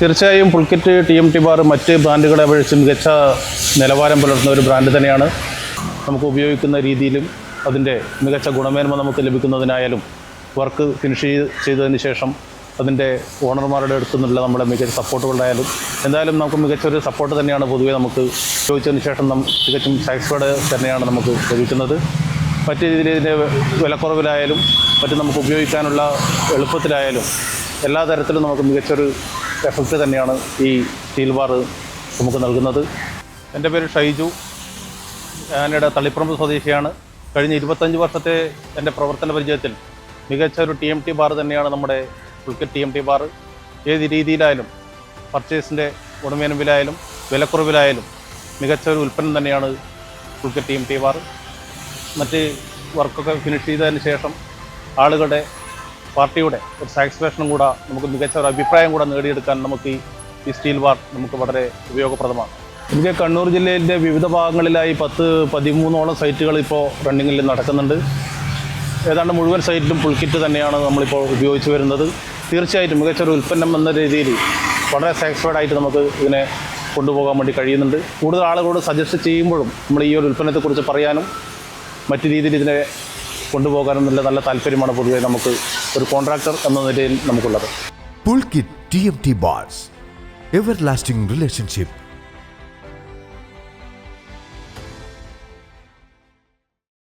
തീർച്ചയായും Pulkit TMT bar മറ്റ് ബ്രാൻഡുകളെ അപേക്ഷിച്ച് മികച്ച നിലവാരം പുലർത്തുന്ന ഒരു ബ്രാൻഡ് തന്നെയാണ്. നമുക്ക് ഉപയോഗിക്കുന്ന രീതിയിലും അതിൻ്റെ മികച്ച ഗുണമേന്മ നമുക്ക് ലഭിക്കുന്നതിനായാലും വർക്ക് ഫിനിഷ് ചെയ്തതിന് ശേഷം അതിൻ്റെ ഓണർമാരുടെ അടുത്തു നിന്നുള്ള നമ്മുടെ മികച്ച സപ്പോർട്ടുകളായാലും എന്തായാലും നമുക്ക് മികച്ചൊരു സപ്പോർട്ട് തന്നെയാണ് പൊതുവേ നമുക്ക് ചോദിച്ചതിന് ശേഷം തികച്ചും സാറ്റിസ്ഫൈഡ് തന്നെയാണ് നമുക്ക് ലഭിക്കുന്നത്. മറ്റ് ഇതിൻ്റെ വിലക്കുറവിലായാലും മറ്റ് നമുക്ക് ഉപയോഗിക്കാനുള്ള എളുപ്പത്തിലായാലും എല്ലാ തരത്തിലും നമുക്ക് മികച്ചൊരു എഫക്റ്റ് തന്നെയാണ് ഈ സ്റ്റീൽ ബാർ നമുക്ക് നൽകുന്നത്. എൻ്റെ പേര് ഷൈജു, ഞാനിവിടെ തളിപ്പറമ്പ് സ്വദേശിയാണ്. കഴിഞ്ഞ 25 വർഷത്തെ എൻ്റെ പ്രവർത്തന പരിചയത്തിൽ മികച്ച ഒരു TMT ബാർ തന്നെയാണ് നമ്മുടെ പുൾക്കിറ്റ് TMT ബാർ. ഏത് രീതിയിലായാലും പർച്ചേസിൻ്റെ ഗുണമേന്മയിലായാലും വിലക്കുറവിലായാലും മികച്ച ഒരു ഉൽപ്പന്നം തന്നെയാണ് പുൾക്കിറ്റ് TMT ബാർ. മറ്റ് വർക്കൊക്കെ ഫിനിഷ് ചെയ്തതിന് ശേഷം ആളുകളുടെ പാർട്ടിയുടെ ഒരു സാറ്റിസ്ഫാക്ഷനും കൂടെ നമുക്ക് മികച്ച ഒരു അഭിപ്രായം കൂടെ നേടിയെടുക്കാൻ നമുക്ക് ഈ സ്റ്റീൽ ബാർ നമുക്ക് വളരെ ഉപയോഗപ്രദമാണ്. എനിക്ക് കണ്ണൂർ ജില്ലയിലെ വിവിധ ഭാഗങ്ങളിലായി 10-13ഓളം സൈറ്റുകൾ ഇപ്പോൾ റണ്ണിങ്ങിൽ നടക്കുന്നുണ്ട്. ഏതാണ്ട് മുഴുവൻ സൈറ്റിലും പുൾക്കിറ്റ് തന്നെയാണ് നമ്മളിപ്പോൾ ഉപയോഗിച്ച് വരുന്നത്. തീർച്ചയായിട്ടും മികച്ചൊരു ഉൽപ്പന്നം എന്ന രീതിയിൽ വളരെ സാറ്റിസ്ഫൈഡ് ആയിട്ട് നമുക്ക് ഇതിനെ കൊണ്ടുപോകാൻ വേണ്ടി കഴിയുന്നുണ്ട്. കൂടുതൽ ആളുകളോട് സജസ്റ്റ് ചെയ്യുമ്പോഴും നമ്മൾ ഈ ഒരു ഉൽപ്പന്നത്തെക്കുറിച്ച് പറയാനും മറ്റു രീതിയിൽ ഇതിനെ കൊണ്ടുപോകാനും നല്ല താല്പര്യമാണ് പൊതുവെ നമുക്ക് ഒരു കോൺട്രാക്ടർ എന്ന നിലയിൽ നമുക്കുള്ളത്. Pulkit TMT bars, everlasting relationship.